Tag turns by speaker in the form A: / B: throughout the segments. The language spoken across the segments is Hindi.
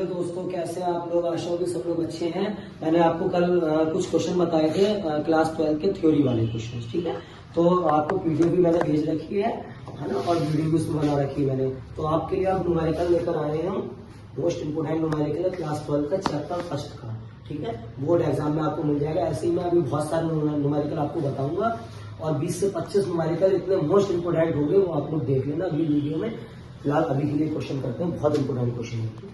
A: दोस्तों, कैसे हैं आप लोग? आशा होगी सब लोग अच्छे हैं। मैंने आपको कल कुछ क्वेश्चन बताए थे क्लास 12 के थ्योरी वाले क्वेश्चन, ठीक है। तो आपको पीडीएफ भी मैंने भेज रखी है ना, और वीडियो भी उसमें बना रखी है मैंने। तो आपके लिए आप न्यूमेरिकल लेकर आए हैं हम, मोस्ट इंपोर्टेंट न्यूमेरिकल क्लास 12 का चैप्टर फर्स्ट का, ठीक है। बोर्ड एग्जाम में आपको मिल जाएगा। ऐसे ही मैं अभी बहुत सारे न्यूमेरिकल आपको बताऊंगा, और 20 से 25 न्यूमेरिकल इतने मोस्ट इंपोर्टेंट होंगे, वो आप लोग देख लेना अगली वीडियो में। फिलहाल अभी के लिए क्वेश्चन करते हैं, बहुत इंपोर्टेंट क्वेश्चन है।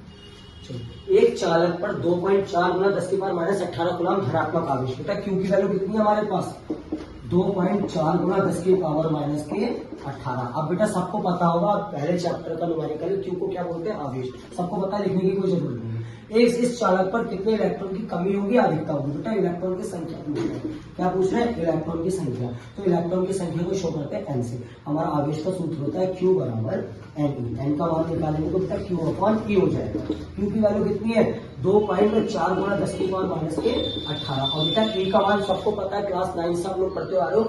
A: एक चालक पर 2.4 गुना 10 की पावर माइनस 18 कूलम धनात्मक आवेश। बेटा क्यू की वैल्यू कितनी है हमारे पास? 2.4 गुना 10 की पावर माइनस के 18। अब बेटा सबको पता होगा, पहले चैप्टर का न्यूमेरिकल क्यू को क्या बोलते हैं? आवेश। सबको पता, लिखने की कोई जरूरत नहीं है। इस चालक पर कितने इलेक्ट्रॉन की कमी होगी, अधिकता होगी? बेटा इलेक्ट्रॉन की संख्या पूछ रहे हैं। क्या पूछ रहे हैं? इलेक्ट्रॉन की संख्या। तो इलेक्ट्रॉन की संख्या को शो करते हैं एन से। हमारा आवेश का सूत्र होता है क्यू बराबर एन। एन का मान निकालेंगे तो बेटा क्यू अपॉन ई हो जाएगा। क्यू की वैल्यू कितनी है? 2.4 गुना 10 की पावर माइनस के 18। और बेटा ई का मान सबको पता है, क्लास 9 से आप लोग पढ़ते आ रहे हो।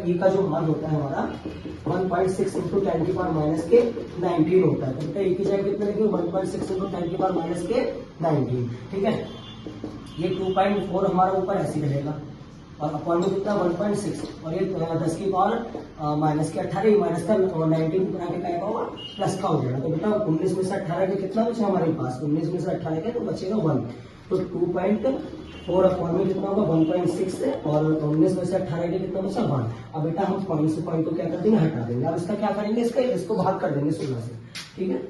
A: ई का जो मान होता है हमारा 1.6 इंटू 10 की पावर माइनस के 19 होता है। तो बेटा ई की जगह कितने लिखेंगे? 1.6 इंटू 10 की पावर माइनस के 19, ठीक है। ये 2.4 हमारा ऊपर ऐसे रहेगा, और अपॉन में कितना? 1.6, और ये 10 की पावर माइनस के 18, माइनस का 19 बना के क्या होगा? प्लस का हो जाएगा। तो बेटा 19 में से 18 के कितना बचा हमारे पास? 19 में से 18 के तो बचेगा 1। तो 2.4 अपॉन में कितना होगा? 1.6 है, और 19 में से 18 के कितना बचा? 1। अब बेटा हम पॉइंट से पॉइंट को क्या कर देंगे? हटा देंगे। अब इसका क्या करेंगे? इसको भाग कर देंगे 16 से, ठीक है।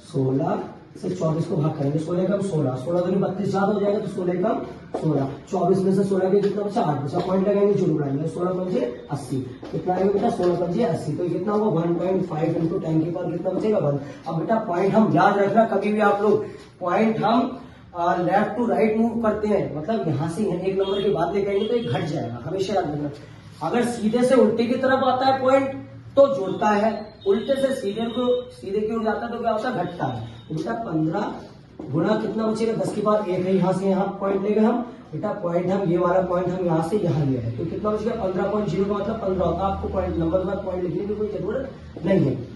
A: 16 से 24 को भाग करेंगे। 16 कम 16, 16 दूनी 32 ज्यादा हो जाएगा, तो 16 कम 16। 24 में से 16 के कितना बचा? 8 बचा। पॉइंट लगाएंगे, जोड़ उड़ाएंगे। 16 पंजे 80, कितना आएगा बेटा? 16 पंजे 80। तो कितना होगा? 1.5 इंटू 10 की पावर कितना बचेगा? 1। अब बेटा पॉइंट हम याद रखना, कभी भी आप लोग पॉइंट हम लेफ्ट टू राइट मूव करते हैं, मतलब यहाँ से एक नंबर के बाद लेके आएंगे तो ये घट जाएगा, हमेशा याद रखना। अगर सीधे से उल्टे की तरफ आता है पॉइंट तो जोड़ता है, उल्टे से सीधे की ओर जाता है तो क्या होता है? घटता है। तो बेटा 15 गुना कितना बचेगा? 10 की पावर 1 है, यहाँ से यहाँ पॉइंट लेंगे हम। बेटा पॉइंट हम ये वाला पॉइंट हम यहाँ से यहाँ ले आए, तो कितना बचेगा? 15.0 का मतलब 15 होता है। आपको पॉइंट नंबर के बाद पॉइंट लिखने की कोई जरूरत नहीं है।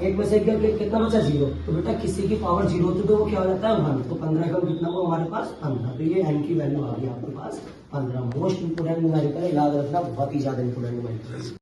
A: एक में से एक कितना बचा? 0। तो बेटा किसी की पावर 0 होती तो वो क्या हो जाता है? 1। तो 15 का कितना हो हमारे पास? 15। तो ये एन की वैल्यू आ गई आपके पास 15। मोस्ट इंपोर्टेंट न्यूमेरिकल है, याद रखना, बहुत ही ज्यादा इंपोर्टेंट न्यूमेरिकल है।